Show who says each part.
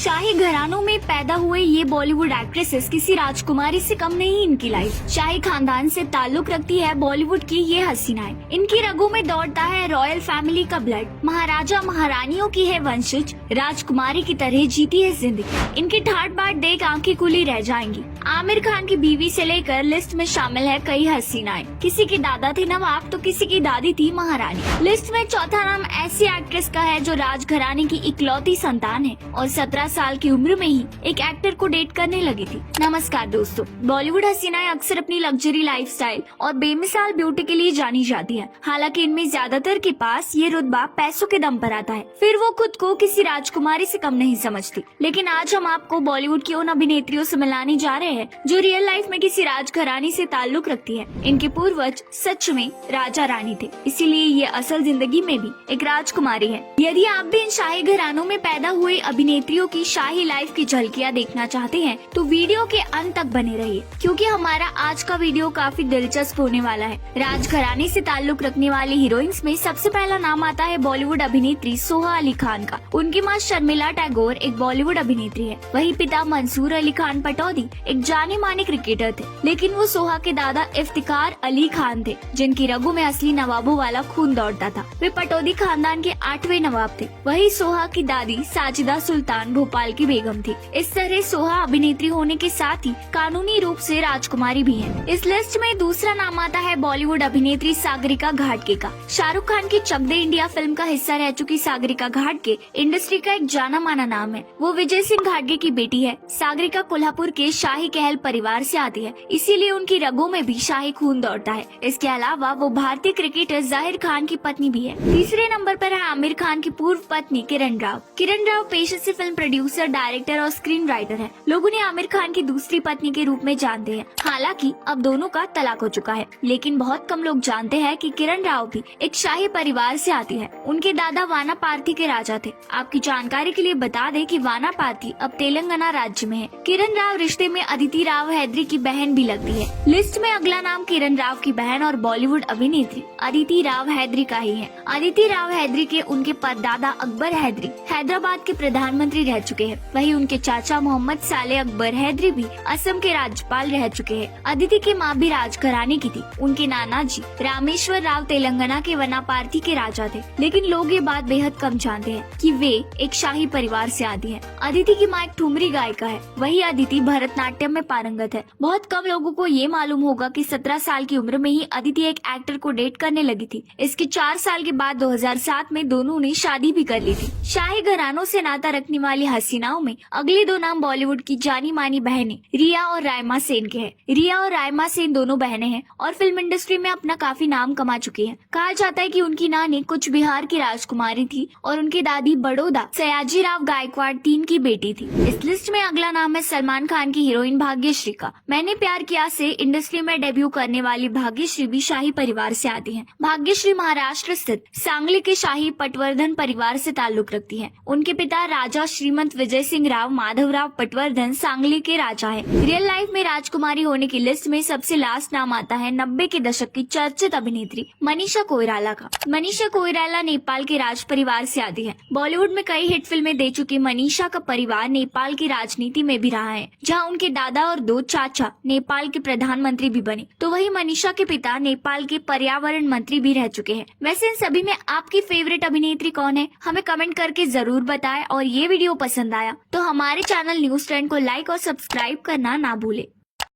Speaker 1: शाही घरानों में पैदा हुए ये बॉलीवुड एक्ट्रेसेस किसी राजकुमारी से कम नहीं। इनकी लाइफ शाही खानदान से ताल्लुक रखती है बॉलीवुड की ये हसीनाएं। इनकी रगों में दौड़ता है रॉयल फैमिली का ब्लड। महाराजा महारानियों की है वंशज, राजकुमारी की तरह जीती है जिंदगी। इनकी ठाट बाट देख आंखें खुली रह जाएंगी। आमिर खान की बीवी से लेकर लिस्ट में शामिल है कई हसीनाएं। किसी के दादा थे नवाब तो किसी की दादी थी महारानी। लिस्ट में चौथा नाम ऐसी एक्ट्रेस का है जो राजघराने की इकलौती संतान है और 17 साल की उम्र में ही एक एक्टर को डेट करने लगी थी। नमस्कार दोस्तों, बॉलीवुड हसीनाएं अक्सर अपनी लग्जरी लाइफस्टाइल और बेमिसाल ब्यूटी के लिए जानी जाती है। हालांकि इनमें ज्यादातर के पास ये रुतबा पैसों के दम पर आता है, फिर वो खुद को किसी राजकुमारी से कम नहीं समझती। लेकिन आज हम आपको बॉलीवुड की उन अभिनेत्रियों से मिलाने जा रहे हैं जो रियल लाइफ में किसी राजघरानी से ताल्लुक रखती है। इनके पूर्वज सच में राजा रानी थे, इसीलिए ये असल जिंदगी में भी एक राजकुमारी है। यदि आप भी इन शाही घरानों में पैदा हुए अभिनेत्रियों की शाही लाइफ की झलकियां देखना चाहते हैं तो वीडियो के अंत तक बने रहिए, क्योंकि हमारा आज का वीडियो काफी दिलचस्प होने वाला है। राजघराने से ताल्लुक रखने वाली हीरोइंस में सबसे पहला नाम आता है बॉलीवुड अभिनेत्री सोहा अली खान का। उनकी माँ शर्मिला टैगोर एक बॉलीवुड अभिनेत्री है। वही पिता मंसूर अली खान पटौदी एक जाने माने क्रिकेटर थे, लेकिन वो सोहा के दादा इफ्तिकार अली खान थे, जिनकी रगों में असली नवाबों वाला खून दौड़ता था। वे पटौदी खानदान के 8वें नवाब थे। वही सोहा की दादी साजिदा सुल्तान भोपाल की बेगम थी। इस तरह सोहा अभिनेत्री होने के साथ ही कानूनी रूप से राजकुमारी भी है। इस लिस्ट में दूसरा नाम आता है बॉलीवुड अभिनेत्री सागरिका घाटगे का। शाहरुख खान की चक दे इंडिया फिल्म का हिस्सा रह चुकी सागरिका घाटगे इंडस्ट्री का एक जाना माना नाम है। वो विजय सिंह घाटगे की बेटी है। सागरिका कोल्हापुर के शाही कहल परिवार से आती है, इसीलिए उनकी रगों में भी शाही खून दौड़ता है। इसके अलावा वो भारतीय क्रिकेटर जाहिर खान की पत्नी भी है। तीसरे नंबर पर है आमिर खान की पूर्व पत्नी किरण राव। किरण राव पेशे से फिल्म प्रोड्यूसर, डायरेक्टर और स्क्रीन राइटर है। लोग उन्हें आमिर खान की दूसरी पत्नी के रूप में जानते हैं। हालांकि अब दोनों का तलाक हो चुका है, लेकिन बहुत कम लोग जानते हैं कि किरण राव भी एक शाही परिवार से आती है। उनके दादा वानापार्थी के राजा थे। आपकी जानकारी के लिए बता दें कि वानापार्थी अब तेलंगाना राज्य में है। किरण राव रिश्ते में अदिति राव हैदरी की बहन भी लगती है। लिस्ट में अगला नाम किरण राव की बहन और बॉलीवुड अभिनेत्री अदिति राव हैदरी का ही है। अदिति राव हैदरी के उनके परदादा अकबर हैदरी हैदराबाद के प्रधानमंत्री रह चुके हैं। वहीं उनके चाचा मोहम्मद साले अकबर हैदरी भी असम के राज्यपाल रह चुके हैं। अदिति की माँ भी राजघराने की थी। उनके नाना जी रामेश्वर राव तेलंगाना के वनापार्थी के राजा थे, लेकिन लोग ये बात बेहद कम जानते हैं कि वे एक शाही परिवार से आती है। अदिति की माँ एक ठुमरी गायिका है। वही अदिति भरतनाट्यम में पारंगत है। बहुत कम लोगों को ये मालूम होगा कि 17 साल की उम्र में ही अदिति एक एक्टर को डेट करने लगी थी। इसके 4 साल के बाद 2007 में दोनों ने शादी भी कर ली थी। शाही घरानों से नाता रखने वाली हसीनाओं में अगले दो नाम बॉलीवुड की जानी मानी बहनें रिया और रायमा सेन के हैं। रिया और रायमा सेन दोनों बहनें हैं और फिल्म इंडस्ट्री में अपना काफी नाम कमा चुकी हैं। कहा जाता है कि उनकी नानी कुछ बिहार की राजकुमारी थी और उनकी दादी बड़ौदा सयाजीराव गायकवाड़ 3 की बेटी थी। इस लिस्ट में अगला नाम है सलमान खान की हीरोइन भाग्यश्री का। मैंने प्यार किया से इंडस्ट्री में डेब्यू करने वाली भाग्यश्री भी शाही परिवार से आती हैं। भाग्यश्री महाराष्ट्र स्थित सांगली के शाही पटवर्धन परिवार से ताल्लुक रखती है। उनके पिता राजा श्रीमंत विजय सिंह राव माधवराव पटवर्धन सांगली के राजा है। रियल लाइफ में राजकुमारी होने की लिस्ट में सबसे लास्ट नाम आता है 90 के दशक की चर्चित अभिनेत्री मनीषा कोइराला का। मनीषा कोइराला नेपाल के राज परिवार से आती है। बॉलीवुड में कई हिट फिल्में दे चुकी मनीषा का परिवार नेपाल की राजनीति में भी रहा है, जहाँ उनके दादा और 2 चाचा नेपाल के प्रधानमंत्री भी बने। तो वही मनीषा के पिता नेपाल के पर्यावरण मंत्री भी रह चुके हैं। वैसे इन सभी में आपकी फेवरेट अभिनेत्री कौन है, हमें कमेंट करके जरूर बताएं। और ये वीडियो पसंद आया तो हमारे चैनल न्यूज़ ट्रेंड को लाइक और सब्सक्राइब करना ना भूले।